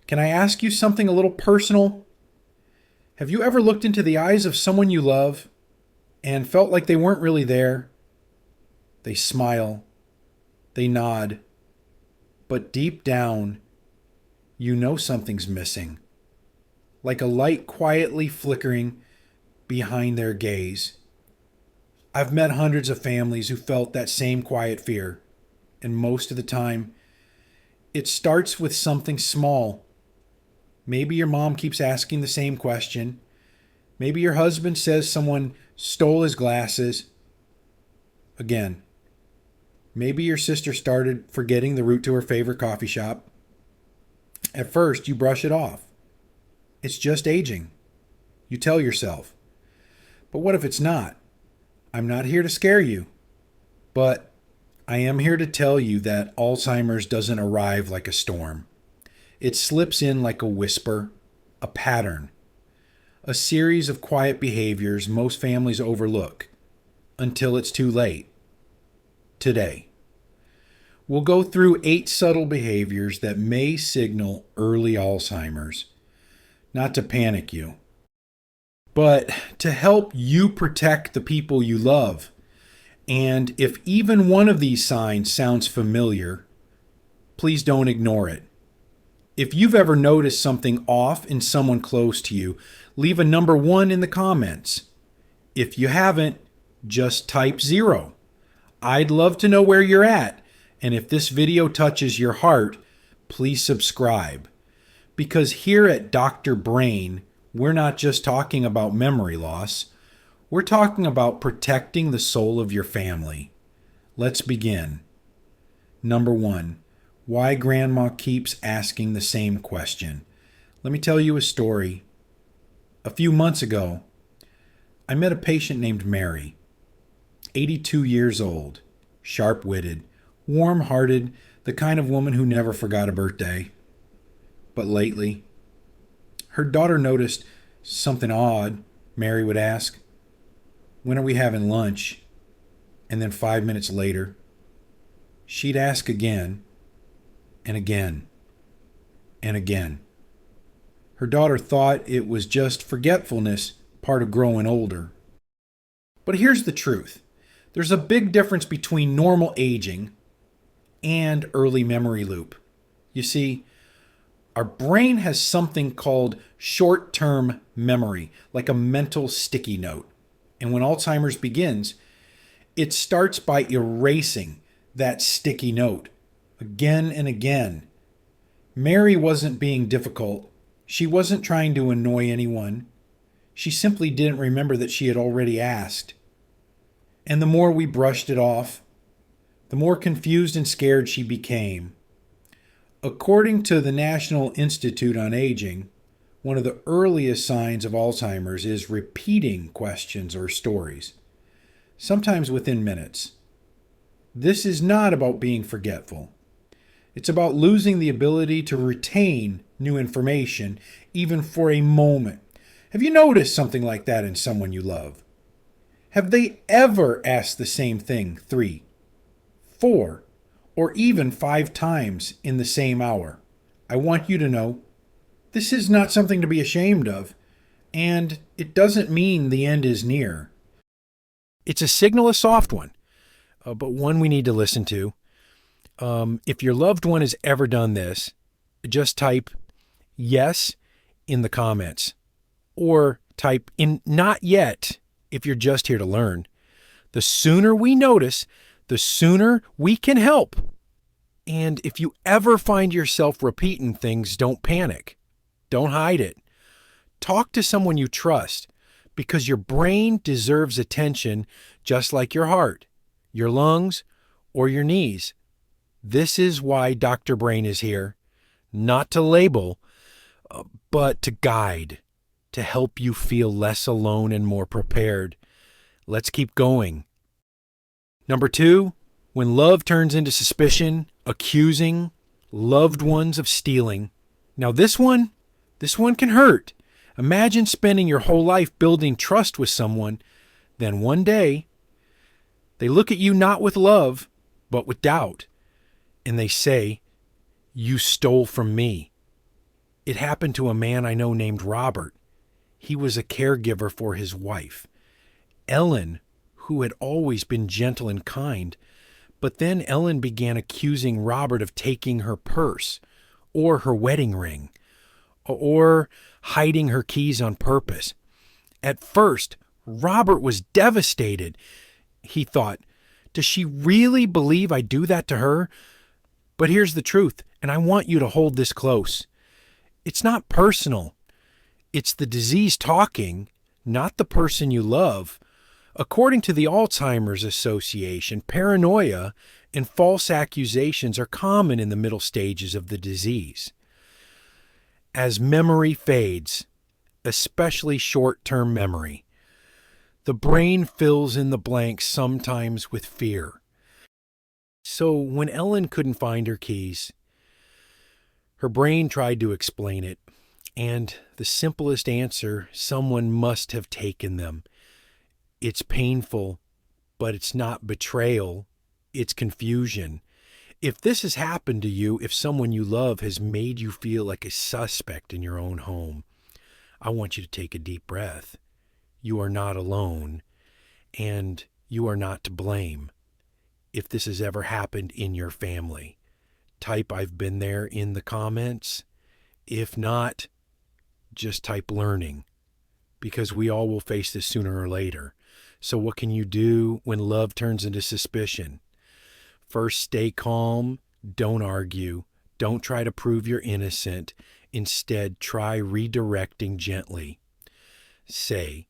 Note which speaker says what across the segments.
Speaker 1: Can I ask you something a little personal? Have you ever looked into the eyes of someone you love and felt like they weren't really there? They smile, they nod, but deep down, you know something's missing, like a light quietly flickering behind their gaze. I've met hundreds of families who felt that same quiet fear, and most of the time, it starts with something small. Maybe your mom keeps asking the same question. Maybe your husband says someone stole his glasses. Again, maybe your sister started forgetting the route to her favorite coffee shop. At first, you brush it off. It's just aging. You tell yourself. But what if it's not? I'm not here to scare you, but I am here to tell you that Alzheimer's doesn't arrive like a storm. It slips in like a whisper, a pattern, a series of quiet behaviors most families overlook until it's too late. Today, we'll go through 8 subtle behaviors that may signal early Alzheimer's. Not to panic you, but to help you protect the people you love. And if even one of these signs sounds familiar, please don't ignore it. If you've ever noticed something off in someone close to you, leave a number 1 in the comments. If you haven't, just type 0. I'd love to know where you're at. And if this video touches your heart, please subscribe. Because here at Dr. Brain, we're not just talking about memory loss. We're talking about protecting the soul of your family. Let's begin. Number 1. Why grandma keeps asking the same question. Let me tell you a story. A few months ago, I met a patient named Mary, 82 years old, sharp-witted, warm-hearted, the kind of woman who never forgot a birthday. But lately, her daughter noticed something odd. Mary would ask, "When are we having lunch?" And then 5 minutes later, she'd ask again, and again, and again. Her daughter thought it was just forgetfulness, part of growing older. But here's the truth. There's a big difference between normal aging and early memory loop. You see, our brain has something called short-term memory, like a mental sticky note. And when Alzheimer's begins, it starts by erasing that sticky note again and again. Mary wasn't being difficult. She wasn't trying to annoy anyone. She simply didn't remember that she had already asked. And the more we brushed it off, the more confused and scared she became. According to the National Institute on Aging, one of the earliest signs of Alzheimer's is repeating questions or stories, sometimes within minutes. This is not about being forgetful. It's about losing the ability to retain new information, even for a moment. Have you noticed something like that in someone you love? Have they ever asked the same thing 3, 4, or even 5 times in the same hour? I want you to know this is not something to be ashamed of, and it doesn't mean the end is near. It's a signal, a soft one, but one we need to listen to. If your loved one has ever done this, just type yes in the comments, or type in not yet if you're just here to learn. The sooner we notice, the sooner we can help. And if you ever find yourself repeating things, don't panic. Don't hide it. Talk to someone you trust, because your brain deserves attention just like your heart, your lungs, or your knees. This is why Dr. Brain is here, not to label, but to guide, to help you feel less alone and more prepared. Let's keep going. Number 2, when love turns into suspicion, accusing loved ones of stealing. Now this one can hurt. Imagine spending your whole life building trust with someone, then one day they look at you not with love, but with doubt, and they say, "You stole from me." It happened to a man I know named Robert. He was a caregiver for his wife, Ellen, who had always been gentle and kind. But then Ellen began accusing Robert of taking her purse or her wedding ring or hiding her keys on purpose. At first, Robert was devastated. He thought, does she really believe I do that to her? But here's the truth, and I want you to hold this close. It's not personal. It's the disease talking, not the person you love. According to the Alzheimer's Association, paranoia and false accusations are common in the middle stages of the disease. As memory fades, especially short-term memory, the brain fills in the blanks sometimes with fear. So when Ellen couldn't find her keys, her brain tried to explain it, and the simplest answer, someone must have taken them. It's painful, but it's not betrayal, it's confusion. If this has happened to you, if someone you love has made you feel like a suspect in your own home, I want you to take a deep breath. You are not alone, and you are not to blame. If this has ever happened in your family, type "I've been there" in the comments. If not, just type "learning," because we all will face this sooner or later. So what can you do when love turns into suspicion? First, stay calm. Don't argue. Don't try to prove you're innocent. Instead, try redirecting gently. Say,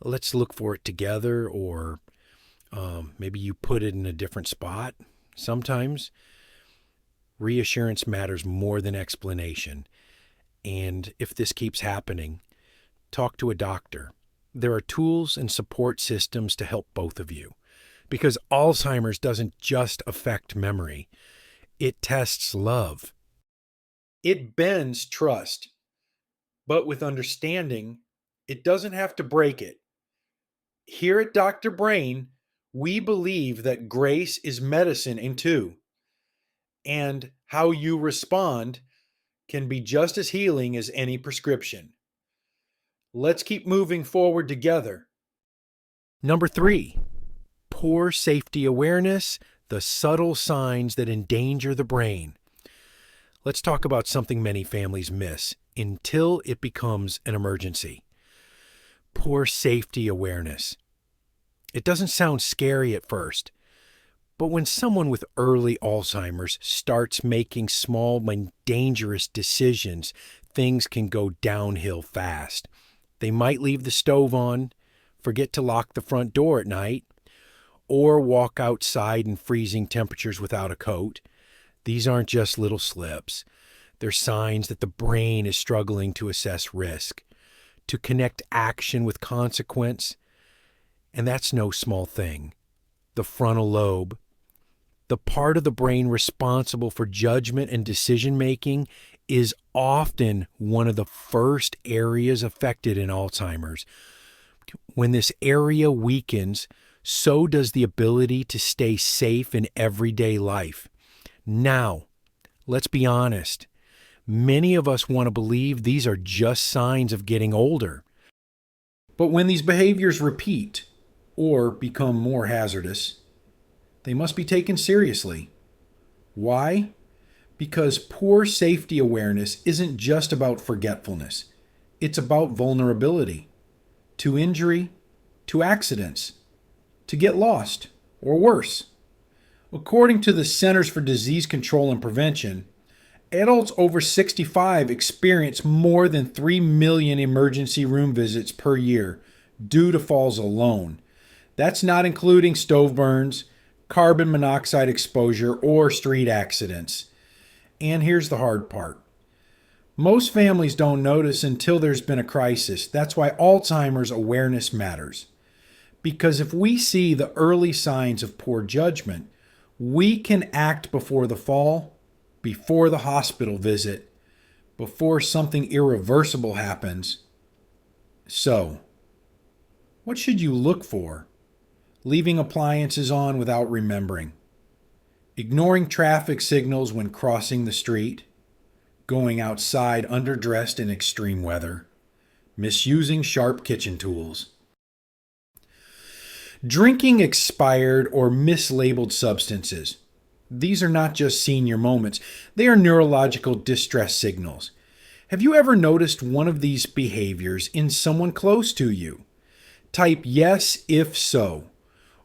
Speaker 1: let's look for it together, or maybe you put it in a different spot. Sometimes reassurance matters more than explanation. And if this keeps happening, talk to a doctor. There are tools and support systems to help both of you. Because Alzheimer's doesn't just affect memory. It tests love. It bends trust. But with understanding, it doesn't have to break it. Here at Dr. Brain, we believe that grace is medicine in two. And how you respond can be just as healing as any prescription. Let's keep moving forward together. Number 3. Poor safety awareness, the subtle signs that endanger the brain. Let's talk about something many families miss until it becomes an emergency. Poor safety awareness. It doesn't sound scary at first, but when someone with early Alzheimer's starts making small and dangerous decisions, things can go downhill fast. They might leave the stove on, forget to lock the front door at night, or walk outside in freezing temperatures without a coat. These aren't just little slips. They're signs that the brain is struggling to assess risk, to connect action with consequence. And that's no small thing. The frontal lobe, the part of the brain responsible for judgment and decision-making, is often one of the first areas affected in Alzheimer's. When this area weakens, so does the ability to stay safe in everyday life. Now, let's be honest. Many of us want to believe these are just signs of getting older. But when these behaviors repeat or become more hazardous, they must be taken seriously. Why? Because poor safety awareness isn't just about forgetfulness. It's about vulnerability to injury, to accidents, to get lost, or worse. According to the Centers for Disease Control and Prevention, adults over 65 experience more than 3 million emergency room visits per year due to falls alone. That's not including stove burns, carbon monoxide exposure, or street accidents. And here's the hard part. Most families don't notice until there's been a crisis. That's why Alzheimer's awareness matters. Because if we see the early signs of poor judgment, we can act before the fall, before the hospital visit, before something irreversible happens. So, what should you look for? Leaving appliances on without remembering. Ignoring traffic signals when crossing the street. going outside underdressed in extreme weather, misusing sharp kitchen tools, drinking expired or mislabeled substances. These are not just senior moments, they are neurological distress signals. Have you ever noticed one of these behaviors in someone close to you? Type yes if so,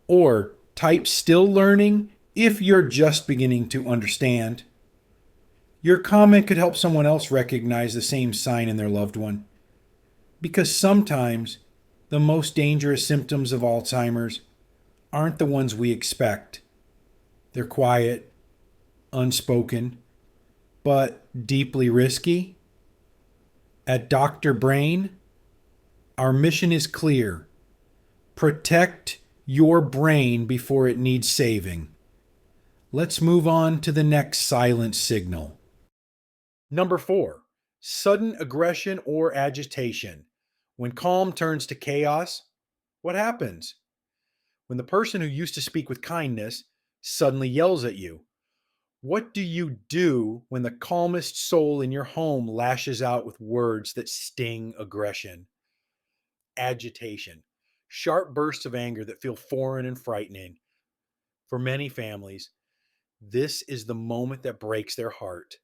Speaker 1: or type still learning if you're just beginning to understand. Your comment could help someone else recognize the same sign in their loved one. Because sometimes the most dangerous symptoms of Alzheimer's aren't the ones we expect. They're quiet, unspoken, but deeply risky. At Dr. Brain, our mission is clear. Protect your brain before it needs saving. Let's move on to the next silent signal. Number 4, sudden aggression or agitation. When calm turns to chaos, what happens? When the person who used to speak with kindness suddenly yells at you. What do you do when the calmest soul in your home lashes out with words that sting aggression? Agitation. Sharp bursts of anger that feel foreign and frightening. For many families, this is the moment that breaks their heart.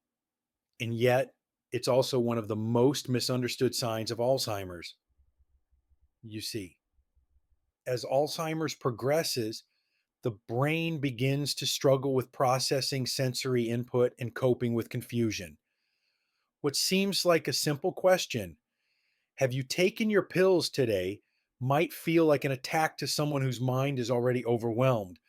Speaker 1: And yet, it's also one of the most misunderstood signs of Alzheimer's. You see, as Alzheimer's progresses, the brain begins to struggle with processing sensory input and coping with confusion. What seems like a simple question, have you taken your pills today, might feel like an attack to someone whose mind is already overwhelmed.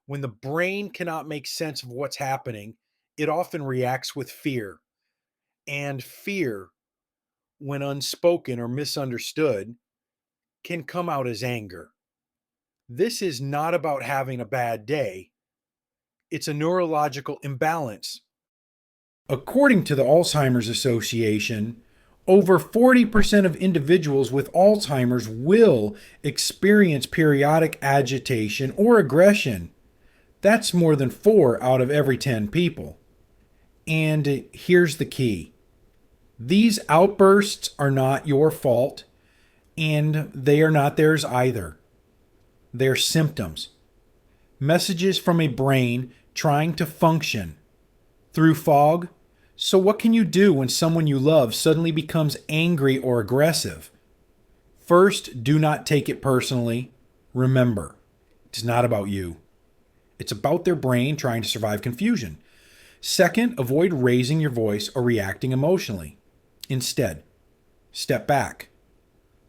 Speaker 1: When the brain cannot make sense of what's happening, it often reacts with fear. And fear, when unspoken or misunderstood, can come out as anger. This is not about having a bad day. It's a neurological imbalance. According to the Alzheimer's Association, over 40% of individuals with Alzheimer's will experience periodic agitation or aggression. That's more than 4 out of every 10 people. And here's the key. These outbursts are not your fault, and they are not theirs either. They're symptoms. Messages from a brain trying to function through fog. So what can you do when someone you love suddenly becomes angry or aggressive? First, do not take it personally. Remember, it's not about you. It's about their brain trying to survive confusion. Second, avoid raising your voice or reacting emotionally. Instead, step back.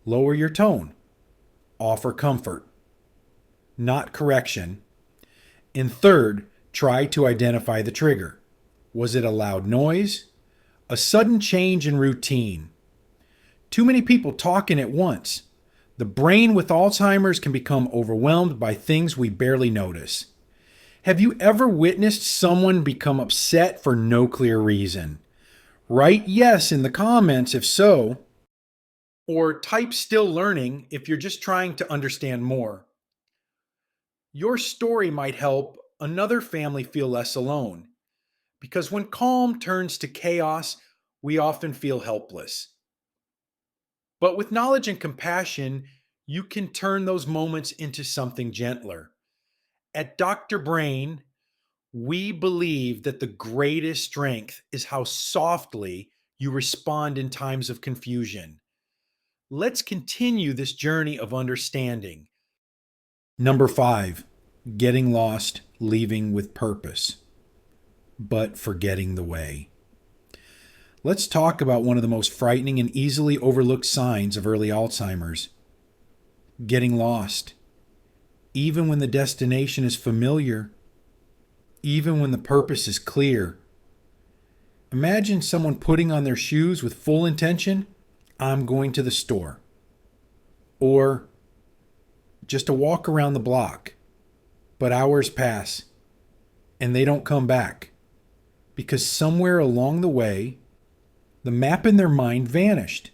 Speaker 1: Lower your tone. Offer comfort, not correction. And third, try to identify the trigger. Was it a loud noise? A sudden change in routine? Too many people talking at once. The brain with Alzheimer's can become overwhelmed by things we barely notice. Have you ever witnessed someone become upset for no clear reason? Write yes in the comments if so, or type still learning if you're just trying to understand more. Your story might help another family feel less alone, because when calm turns to chaos, we often feel helpless. But with knowledge and compassion, you can turn those moments into something gentler. At Dr. Brain, we believe that the greatest strength is how softly you respond in times of confusion. Let's continue this journey of understanding. Number 5, getting lost, leaving with purpose, but forgetting the way. Let's talk about one of the most frightening and easily overlooked signs of early Alzheimer's. Getting lost. Even when the destination is familiar, even when the purpose is clear. Imagine someone putting on their shoes with full intention, I'm going to the store. Or just a walk around the block. But hours pass and they don't come back because somewhere along the way, the map in their mind vanished.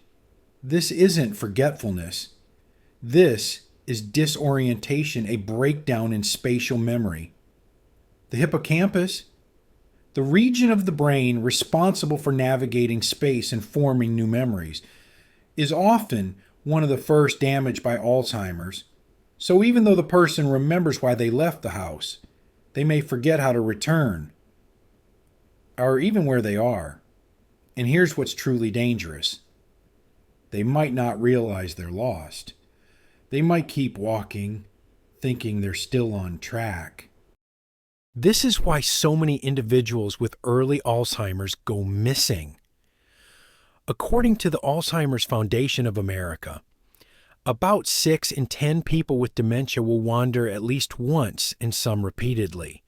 Speaker 1: This isn't forgetfulness. This is disorientation, a breakdown in spatial memory. The hippocampus, The region of the brain responsible for navigating space and forming new memories is often one of the first damaged by Alzheimer's. So even though the person remembers why they left the house, they may forget how to return, or even where they are. And here's what's truly dangerous. They might not realize they're lost. They might keep walking, thinking they're still on track. This is why so many individuals with early Alzheimer's go missing. According to the Alzheimer's Foundation of America, about 6 in 10 people with dementia will wander at least once and some repeatedly.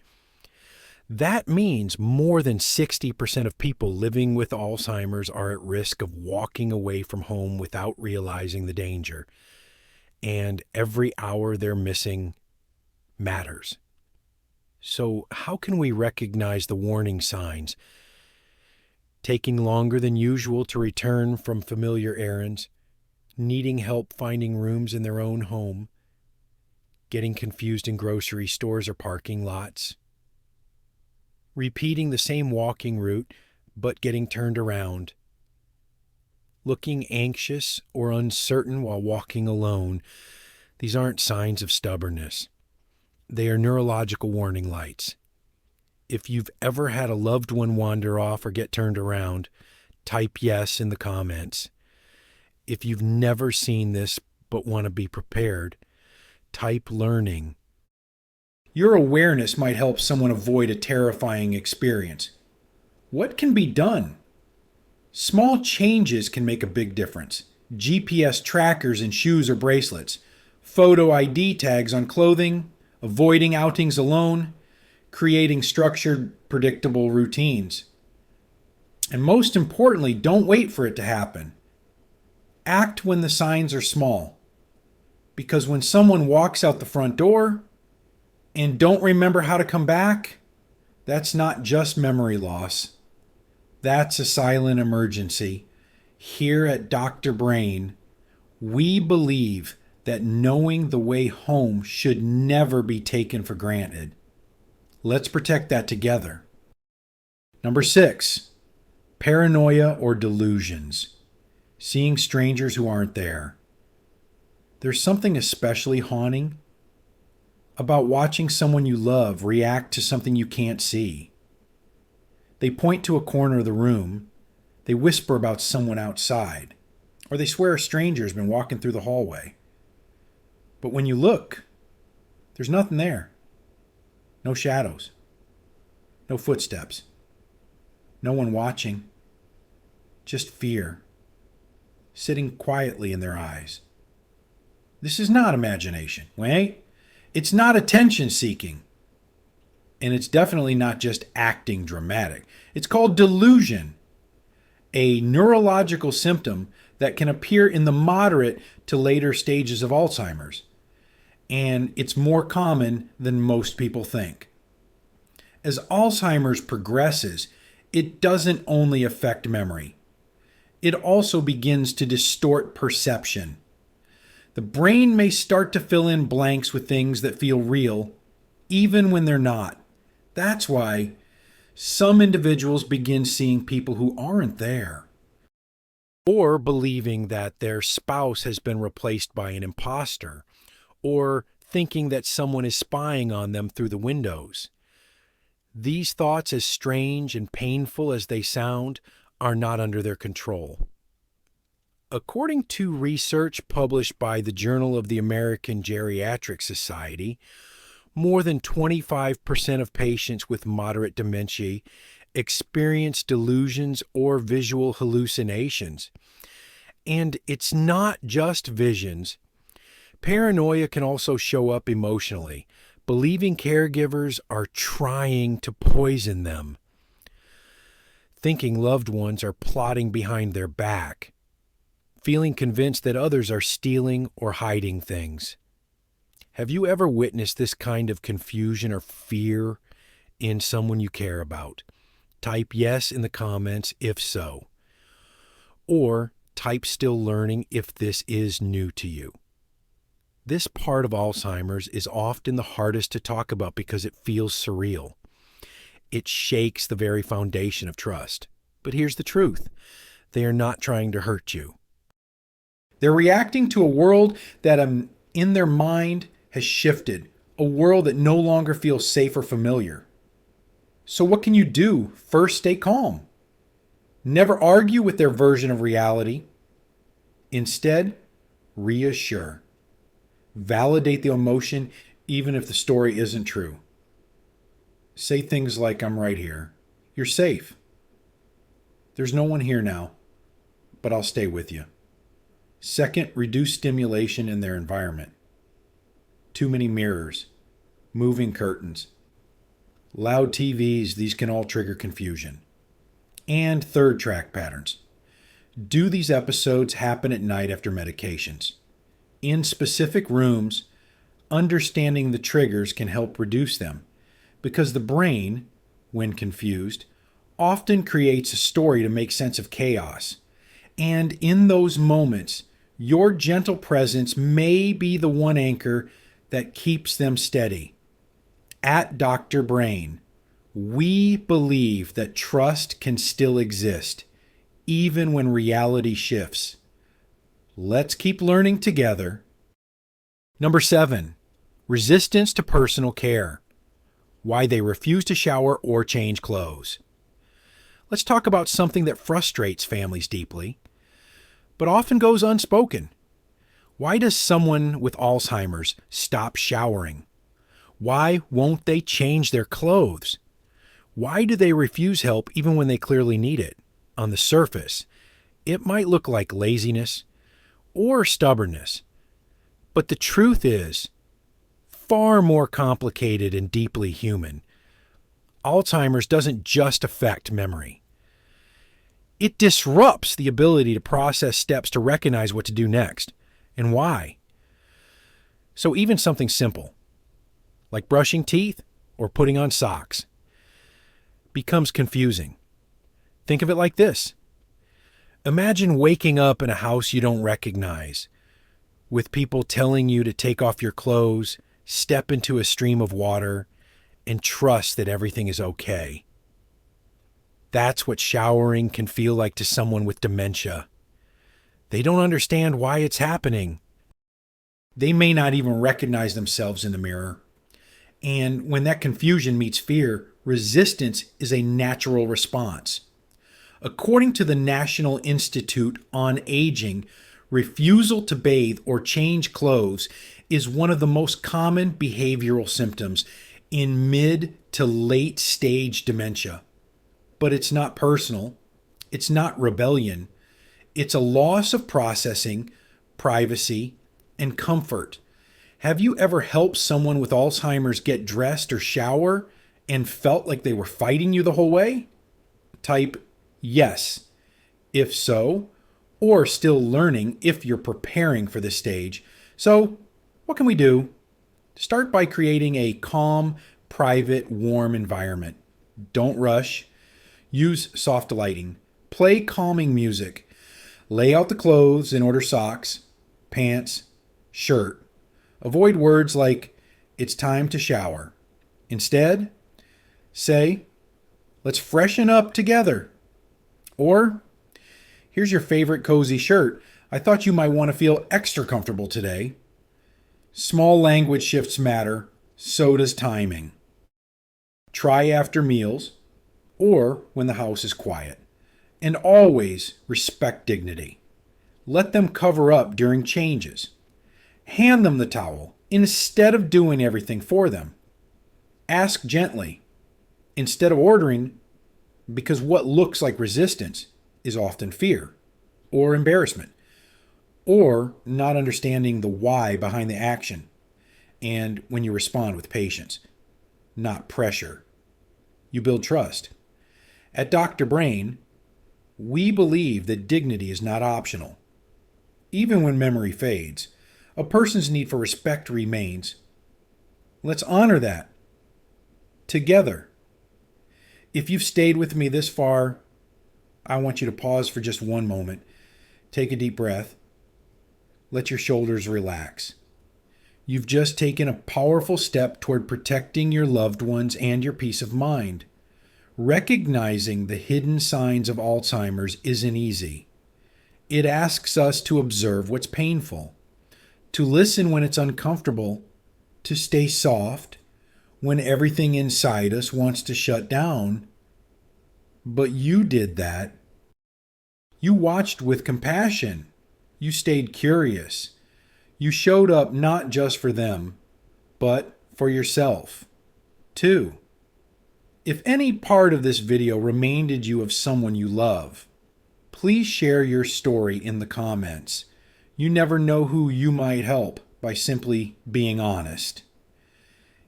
Speaker 1: That means more than 60% of people living with Alzheimer's are at risk of walking away from home without realizing the danger. And every hour they're missing matters. So how can we recognize the warning signs? Taking longer than usual to return from familiar errands, needing help finding rooms in their own home, getting confused in grocery stores or parking lots, repeating the same walking route but getting turned around, looking anxious or uncertain while walking alone. These aren't signs of stubbornness. They are neurological warning lights. If you've ever had a loved one wander off or get turned around, type yes in the comments. If you've never seen this but want to be prepared, type learning. Your awareness might help someone avoid a terrifying experience. What can be done? Small changes can make a big difference. GPS trackers in shoes or bracelets, photo ID tags on clothing, avoiding outings alone, creating structured, predictable routines. And most importantly, don't wait for it to happen. Act when the signs are small. Because when someone walks out the front door and don't remember how to come back, that's not just memory loss. That's a silent emergency. Here at Dr. Brain, we believe that knowing the way home should never be taken for granted. Let's protect that together. Number 6, paranoia or delusions. Seeing strangers who aren't there. There's something especially haunting about watching someone you love react to something you can't see. They point to a corner of the room, they whisper about someone outside, or they swear a stranger's been walking through the hallway. But when you look, there's nothing there. No shadows. No footsteps. No one watching. Just fear, sitting quietly in their eyes. This is not imagination, right? It's not attention seeking. And it's definitely not just acting dramatic. It's called delusion, a neurological symptom that can appear in the moderate to later stages of Alzheimer's. And it's more common than most people think. As Alzheimer's progresses, it doesn't only affect memory. It also begins to distort perception. The brain may start to fill in blanks with things that feel real, even when they're not. That's why some individuals begin seeing people who aren't there, or believing that their spouse has been replaced by an imposter, or thinking that someone is spying on them through the windows. These thoughts, as strange and painful as they sound, are not under their control. According to research published by the Journal of the American Geriatric Society, more than 25% of patients with moderate dementia experience delusions or visual hallucinations. And it's not just visions. Paranoia can also show up emotionally, believing caregivers are trying to poison them, thinking loved ones are plotting behind their back, feeling convinced that others are stealing or hiding things. Have you ever witnessed this kind of confusion or fear in someone you care about? Type yes in the comments if so. Or type still learning if this is new to you. This part of Alzheimer's is often the hardest to talk about because it feels surreal.
Speaker 2: It shakes the very foundation of trust. But here's the truth. They are not trying to hurt you.
Speaker 1: They're reacting to a world that in their mind has shifted, a world that no longer feels safe or familiar. So what can you do? First, stay calm. Never argue with their version of reality. Instead, reassure. Validate the emotion even if the story isn't true. Say things like, I'm right here. You're safe. There's no one here now, but I'll stay with you. Second, reduce stimulation in their environment. Too many mirrors, moving curtains, loud TVs, these can all trigger confusion. And third, track patterns. Do these episodes happen at night after medications? In specific rooms, understanding the triggers can help reduce them, because the brain, when confused, often creates a story to make sense of chaos. And in those moments, your gentle presence may be the one anchor that keeps them steady. At Dr. Brain, we believe that trust can still exist, even when reality shifts. Let's keep learning together. Number 7, resistance to personal care. Why they refuse to shower or change clothes. Let's talk about something that frustrates families deeply, but often goes unspoken. Why does someone with Alzheimer's stop showering? Why won't they change their clothes? Why do they refuse help even when they clearly need it? On the surface, it might look like laziness or stubbornness, but the truth is far more complicated and deeply human. Alzheimer's doesn't just affect memory. It disrupts the ability to process steps to recognize what to do next and why. So even something simple, like brushing teeth or putting on socks, becomes confusing. Think of it like this. Imagine waking up in a house you don't recognize, with people telling you to take off your clothes, step into a stream of water, and trust that everything is okay. That's what showering can feel like to someone with dementia. They don't understand why it's happening. They may not even recognize themselves in the mirror. And when that confusion meets fear, resistance is a natural response. According to the National Institute on Aging, refusal to bathe or change clothes is one of the most common behavioral symptoms in mid to late stage dementia. But it's not personal. It's not rebellion. It's a loss of processing, privacy, and comfort. Have you ever helped someone with Alzheimer's get dressed or shower and felt like they were fighting you the whole way? Type yes, if so, or still learning if you're preparing for this stage. So, what can we do? Start by creating a calm, private, warm environment. Don't rush. Use soft lighting. Play calming music. Lay out the clothes and order socks, pants, shirt. Avoid words like, it's time to shower. Instead, say, let's freshen up together. Or, here's your favorite cozy shirt. I thought you might want to feel extra comfortable today. Small language shifts matter, so does timing. Try after meals or when the house is quiet. And always respect dignity. Let them cover up during changes. Hand them the towel instead of doing everything for them. Ask gently instead of ordering, because what looks like resistance is often fear or embarrassment or not understanding the why behind the action. And when you respond with patience, not pressure, you build trust. At Dr. Brain, we believe that dignity is not optional. Even when memory fades, a person's need for respect remains. Let's honor that together. If you've stayed with me this far, I want you to pause for just one moment. Take a deep breath. Let your shoulders relax. You've just taken a powerful step toward protecting your loved ones and your peace of mind. Recognizing the hidden signs of Alzheimer's isn't easy. It asks us to observe what's painful, to listen when it's uncomfortable, to stay soft when everything inside us wants to shut down. But you did that. You watched with compassion. You stayed curious. You showed up not just for them, but for yourself, too. If any part of this video reminded you of someone you love, please share your story in the comments. You never know who you might help by simply being honest.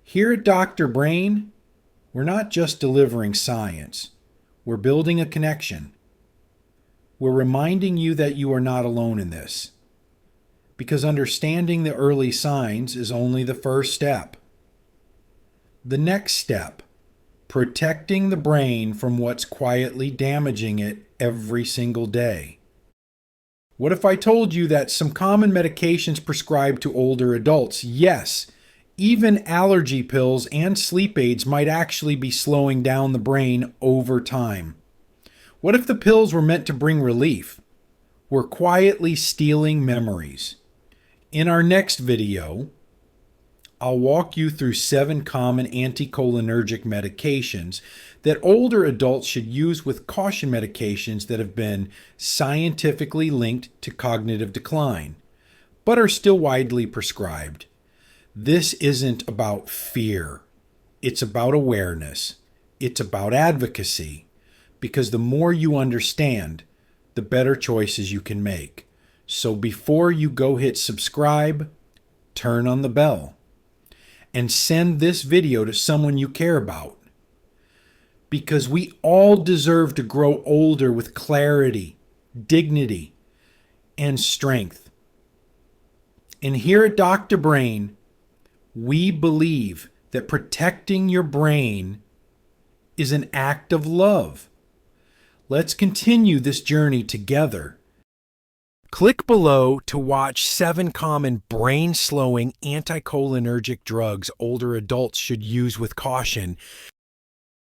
Speaker 1: Here at Dr. Brain, we're not just delivering science. We're building a connection. We're reminding you that you are not alone in this, because understanding the early signs is only the first step. The next step, protecting the brain from what's quietly damaging it every single day. What if I told you that some common medications prescribed to older adults, yes, even allergy pills and sleep aids, might actually be slowing down the brain over time? What if the pills were meant to bring relief? We're quietly stealing memories. In our next video, I'll walk you through 7 common anticholinergic medications that older adults should use with caution, medications that have been scientifically linked to cognitive decline, but are still widely prescribed. This isn't about fear. It's about awareness. It's about advocacy, because the more you understand, the better choices you can make. So before you go hit subscribe, turn on the bell and send this video to someone you care about, because we all deserve to grow older with clarity, dignity, and strength. And here at Dr. Brain, we believe that protecting your brain is an act of love. Let's continue this journey together.
Speaker 2: Click below to watch 7 common brain-slowing anticholinergic drugs older adults should use with caution.